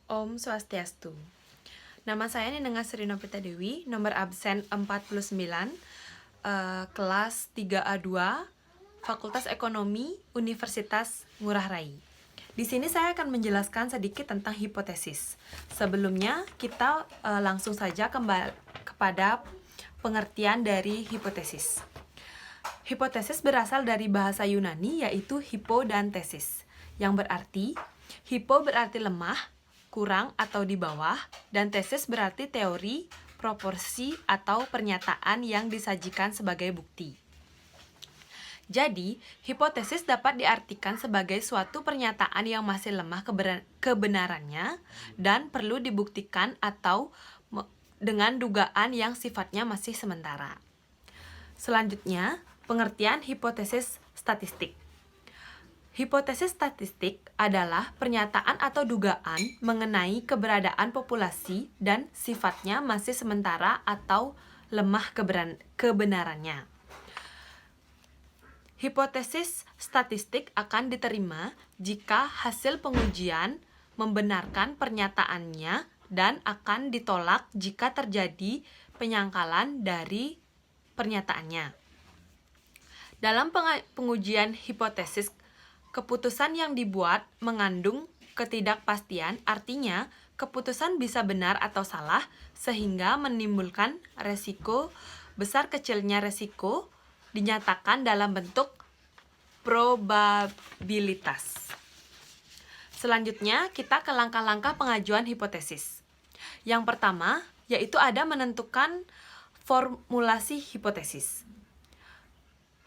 Om Swastiastu. Nama saya Ninengah Sri Novita Dewi, nomor absen 49, kelas 3A2, Fakultas Ekonomi, Universitas Ngurah Rai. Di sini saya akan menjelaskan sedikit tentang hipotesis. Sebelumnya, kita langsung saja kembali kepada pengertian dari hipotesis. Hipotesis berasal dari bahasa Yunani, yaitu hypo dan tesis, yang berarti hypo berarti lemah, kurang atau di bawah, dan tesis berarti teori, proporsi, atau pernyataan yang disajikan sebagai bukti. Jadi, hipotesis dapat diartikan sebagai suatu pernyataan yang masih lemah kebenarannya dan perlu dibuktikan atau dengan dugaan yang sifatnya masih sementara. Selanjutnya, pengertian hipotesis statistik. Hipotesis statistik adalah pernyataan atau dugaan mengenai keberadaan populasi dan sifatnya masih sementara atau lemah kebenarannya. Hipotesis statistik akan diterima jika hasil pengujian membenarkan pernyataannya dan akan ditolak jika terjadi penyangkalan dari pernyataannya. Dalam pengujian hipotesis, keputusan yang dibuat mengandung ketidakpastian, artinya keputusan bisa benar atau salah, sehingga menimbulkan resiko. Besar kecilnya resiko dinyatakan dalam bentuk probabilitas. Selanjutnya, kita ke langkah-langkah pengajuan hipotesis. Yang pertama, yaitu ada menentukan formulasi hipotesis.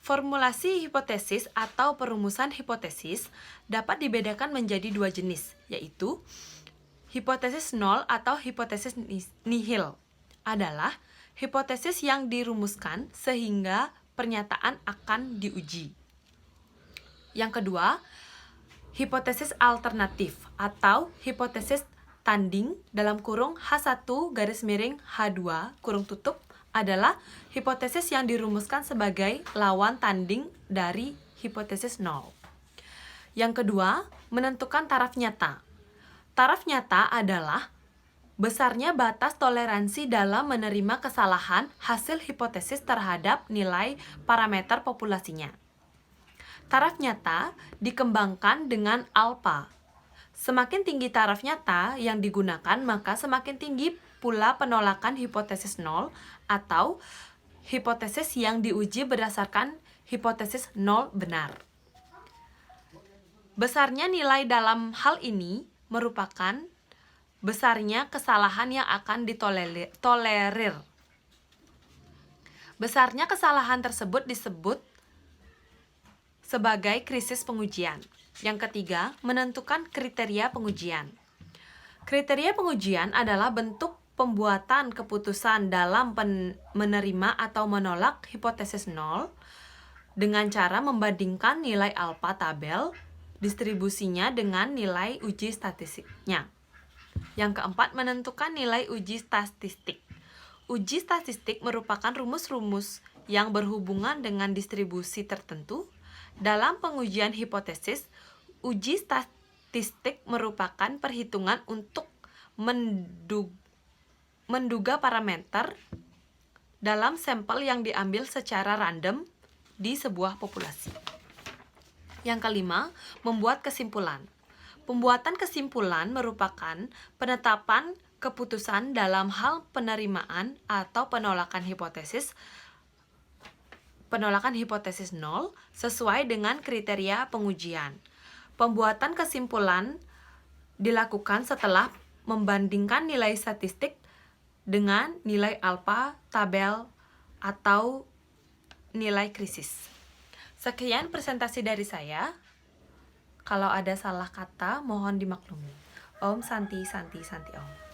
Formulasi hipotesis atau perumusan hipotesis dapat dibedakan menjadi dua jenis, yaitu hipotesis nol atau hipotesis nihil. Adalah hipotesis yang dirumuskan sehingga pernyataan akan diuji. Yang kedua, hipotesis alternatif atau hipotesis tanding dalam kurung H1 garis miring H2 kurung tutup adalah hipotesis yang dirumuskan sebagai lawan tanding dari hipotesis nol. Yang kedua, menentukan taraf nyata. Taraf nyata adalah besarnya batas toleransi dalam menerima kesalahan hasil hipotesis terhadap nilai parameter populasinya. Taraf nyata dikembangkan dengan alfa. Semakin tinggi taraf nyata yang digunakan, maka semakin tinggi pula penolakan hipotesis nol atau hipotesis yang diuji berdasarkan hipotesis nol benar. Besarnya nilai dalam hal ini merupakan besarnya kesalahan yang akan ditolerir. Besarnya kesalahan tersebut disebut sebagai krisis pengujian. Yang ketiga, menentukan kriteria pengujian. Kriteria pengujian adalah bentuk pembuatan keputusan dalam menerima atau menolak hipotesis nol dengan cara membandingkan nilai alfa tabel distribusinya dengan nilai uji statistiknya. Yang keempat, menentukan nilai uji statistik. Uji statistik merupakan rumus-rumus yang berhubungan dengan distribusi tertentu. Dalam pengujian hipotesis, uji statistik merupakan perhitungan untuk menduga parameter dalam sampel yang diambil secara random di sebuah populasi. Yang kelima, membuat kesimpulan. Pembuatan kesimpulan merupakan penetapan keputusan dalam hal penerimaan atau penolakan hipotesis nol sesuai dengan kriteria pengujian. Pembuatan kesimpulan dilakukan setelah membandingkan nilai statistik dengan nilai alfa tabel atau nilai krisis. Sekian presentasi dari saya. Kalau ada salah kata, mohon dimaklumi. Om Santi Santi Santi Om.